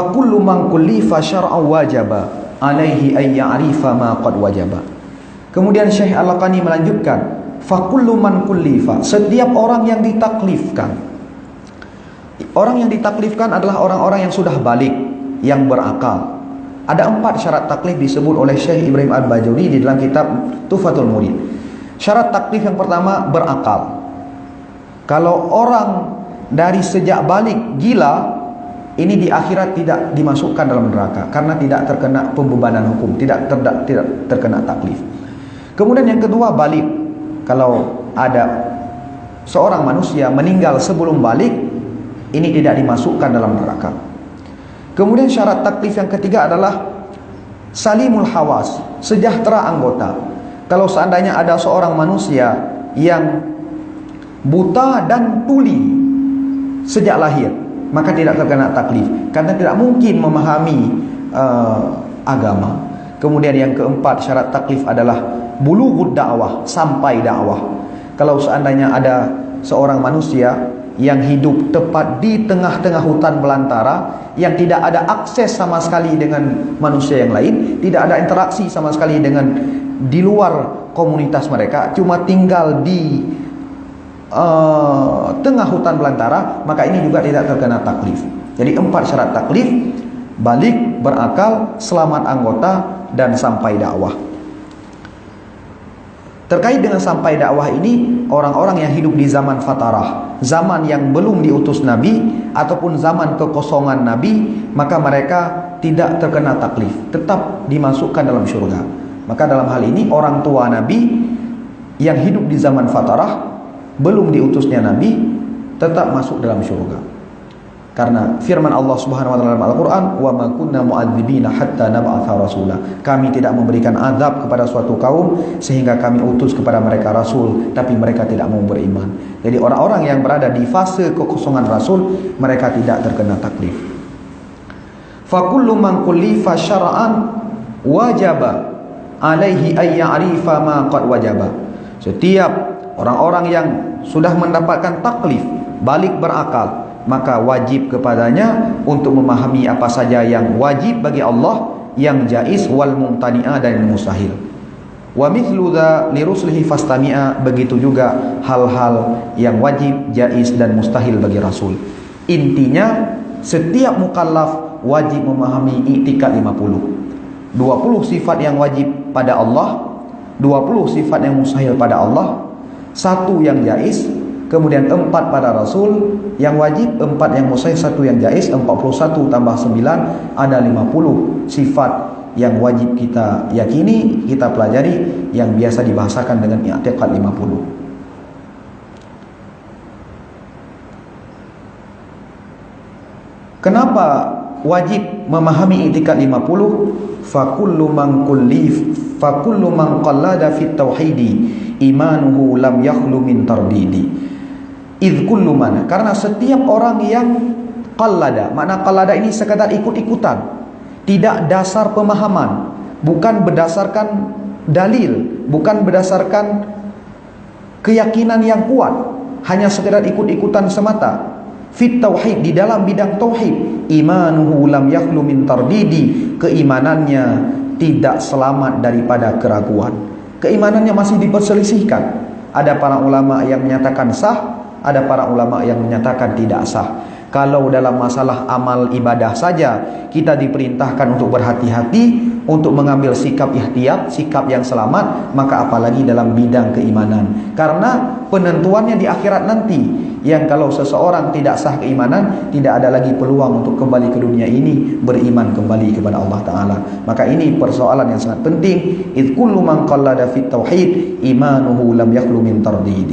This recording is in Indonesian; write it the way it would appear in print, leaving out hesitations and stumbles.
kullu man kullifa syar'an wajaba alaihi ay ya'rifa ma qad wajaba. Kemudian Syekh Al-Laqani melanjutkan, fa kullu man kullifa, setiap orang yang ditaklifkan. Orang yang ditaklifkan adalah orang-orang yang sudah balik, yang berakal. Ada 4 syarat taklif disebut oleh Syekh Ibrahim Al-Bajuri di dalam kitab Tuhfatul Murid. Syarat taklif yang pertama, berakal. Kalau orang dari sejak balik gila, ini di akhirat tidak dimasukkan dalam neraka karena tidak terkena pembebanan hukum, tidak terkena taklif. Kemudian yang kedua, balik. Kalau ada seorang manusia meninggal sebelum balik, ini tidak dimasukkan dalam neraka. Kemudian syarat taklif yang ketiga adalah salimul hawas, sejahtera anggota. Kalau seandainya ada seorang manusia yang buta dan tuli sejak lahir, maka tidak terkena taklif karena tidak mungkin memahami agama. Kemudian yang keempat, syarat taklif adalah bulughud dakwah, sampai dakwah. Kalau seandainya ada seorang manusia yang hidup tepat di tengah-tengah hutan belantara, yang tidak ada akses sama sekali dengan manusia yang lain, tidak ada interaksi sama sekali dengan di luar komunitas mereka, cuma tinggal di tengah hutan belantara, maka ini juga tidak terkena taklif. Jadi 4 syarat taklif: balik, berakal, selamat anggota, dan sampai dakwah. Terkait dengan sampai dakwah ini, orang-orang yang hidup di zaman fatarah, zaman yang belum diutus Nabi ataupun zaman kekosongan Nabi, maka mereka tidak terkena taklif, tetap dimasukkan dalam syurga. Maka dalam hal ini orang tua Nabi yang hidup di zaman fatarah, belum diutusnya Nabi, tetap masuk dalam syurga. Karena firman Allah Subhanahu wa taala dalam Al-Qur'an, "Wa ma kunna mu'adzibina hatta nab'atha rasula." Kami tidak memberikan azab kepada suatu kaum sehingga kami utus kepada mereka rasul, tapi mereka tidak mau beriman. Jadi orang-orang yang berada di fase kekosongan rasul, mereka tidak terkena taklif. Fa kullu man kullifa syar'an wajaba alaihi ay ya'rifa ma qad wajaba. Setiap orang-orang yang sudah mendapatkan taklif, balik berakal, maka wajib kepadanya untuk memahami apa saja yang wajib bagi Allah, yang jaiz, wal mumtani'ah, dan mustahil. Wa mithlu dza li rusulihi fastami'a, begitu juga hal-hal yang wajib, jaiz, dan mustahil bagi Rasul. Intinya setiap mukallaf wajib memahami i'tikad 50. 20 sifat yang wajib pada Allah, 20 sifat yang mustahil pada Allah, 1 yang jaiz, kemudian 4 pada Rasul yang wajib, 4 yang mustahil, 1 yang jaiz. 41 tambah 9 ada 50 sifat yang wajib kita yakini, kita pelajari, yang biasa dibahasakan dengan i'tikad 50. Kenapa wajib memahami i'tikad 50? Fa kullu man qallada fit tauhidi imanuhu lam yakhlu min tardidi. Idh kullu man, karena setiap orang yang qallada, makna qallada ini sekadar ikut-ikutan, tidak dasar pemahaman, bukan berdasarkan dalil, bukan berdasarkan keyakinan yang kuat, hanya sekadar ikut-ikutan semata. Fit tauhid, di dalam bidang tauhid, imanuhu lam yakhlu min tardidi, keimanannya tidak selamat daripada keraguan. Keimanannya masih diperselisihkan. Ada para ulama yang menyatakan sah, ada para ulama yang menyatakan tidak sah. Kalau dalam masalah amal ibadah saja kita diperintahkan untuk berhati-hati, untuk mengambil sikap ihtiyat, sikap yang selamat, maka apalagi dalam bidang keimanan. Karena penentuannya di akhirat nanti, yang kalau seseorang tidak sah keimanan, tidak ada lagi peluang untuk kembali ke dunia ini beriman kembali kepada Allah Ta'ala. Maka ini persoalan yang sangat penting. Idh kullu man qallada fit tauhid imanuhu lam yakhlu min tardidi.